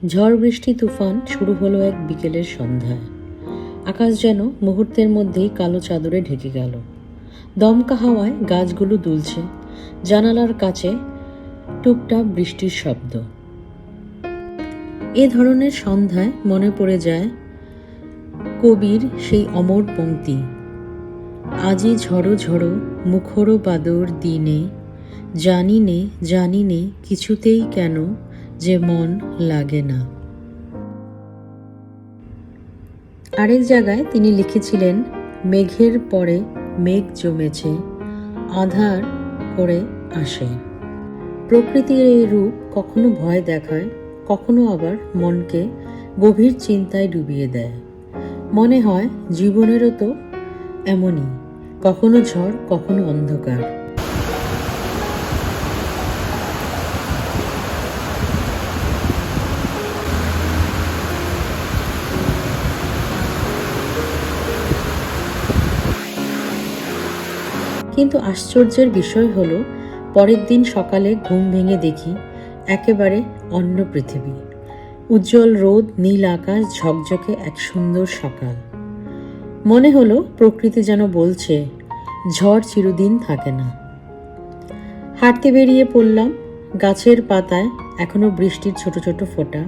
ঝড় বৃষ্টি তুফান শুরু হলো এক বিকেলের সন্ধ্যায়। আকাশ যেন মুহূর্তের মধ্যেই কালো চাদরে ঢেকে গেল। দমকা হাওয়ায় গাছগুলো দুলছে, জানালার কাছে টুপটাপ বৃষ্টির শব্দ। এ ধরনের সন্ধ্যায় মনে পড়ে যায় কবির সেই অমর পংক্তি, আজি ঝড়ো ঝড়ো মুখরো বাদর দিনে, জানি নে কিছুতেই কেন যে মন লাগে না। আরেক জায়গায় তিনি লিখেছিলেন, মেঘের পরে মেঘ জমেছে, আঁধার করে আসে। প্রকৃতির এই রূপ কখনো ভয় দেখায়, কখনো আবার মনকে গভীর চিন্তায় ডুবিয়ে দেয়। মনে হয় জীবনেরও তো এমনই, কখনো ঝড়, কখনো অন্ধকার। কিন্তু আশ্চর্যের বিষয় হলো, পরের দিন সকালে ঘুম ভেঙে দেখি একেবারে অন্য পৃথিবী। উজ্জ্বল রোদ, নীল আকাশ, ঝকঝকে এক সুন্দর সকাল। মনে হলো প্রকৃতি যেন বলছে, ঝড় চিরদিন থাকে না। হাঁটতে বেরিয়ে পড়লাম। গাছের পাতায় এখনো বৃষ্টির ছোট ছোট ফোঁটা,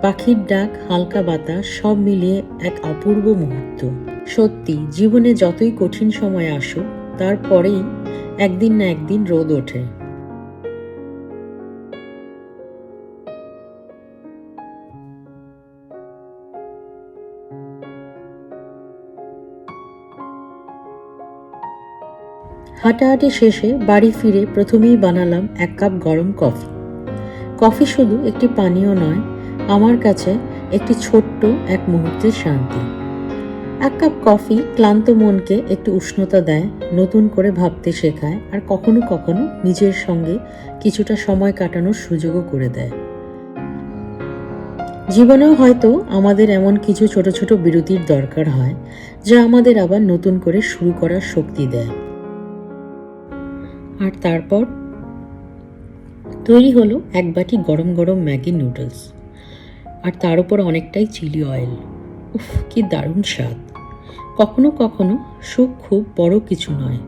পাখির ডাক, হালকা বাতাস, সব মিলিয়ে এক অপূর্ব মুহূর্ত। সত্যি, জীবনে যতই কঠিন সময় আসুক, তারপরেই একদিন না একদিন রোদ ওঠে। হাঁটাহাঁটি শেষে বাড়ি ফিরে প্রথমেই বানালাম এক কাপ গরম কফি। কফি শুধু একটি পানীয় নয়, আমার কাছে একটি ছোট্ট এক মুহূর্তের শান্তি। এক কাপ কফি ক্লান্ত মনকে একটু উষ্ণতা দেয়, নতুন করে ভাবতে শেখায়, আর কখনো কখনো নিজের সঙ্গে কিছুটা সময় কাটানোর সুযোগও করে দেয়। জীবনেও হয়তো আমাদের এমন কিছু ছোট ছোট বিরতির দরকার হয়, যা আমাদের আবার নতুন করে শুরু করার শক্তি দেয়। আর তারপর তৈরি হলো এক বাটি গরম গরম ম্যাগি নুডলস, আর তার উপর অনেকটাই চিলি অয়েল। উফ, কি দারুণ স্বাদ! কখনো কখনো সুখ খুব বড় কিছু নয়,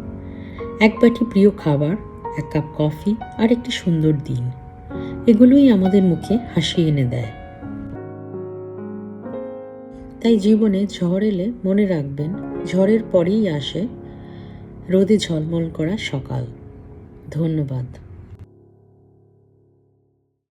এক বাটি প্রিয় খাবার, এক কাপ কফি আর একটি সুন্দর দিন, এগুলোই আমাদের মুখে হাসি এনে দেয়। তাই জীবনে ঝড় এলে মনে রাখবেন, ঝড়ের পরেই আসে রোদে ঝলমল করা সকাল। ধন্যবাদ।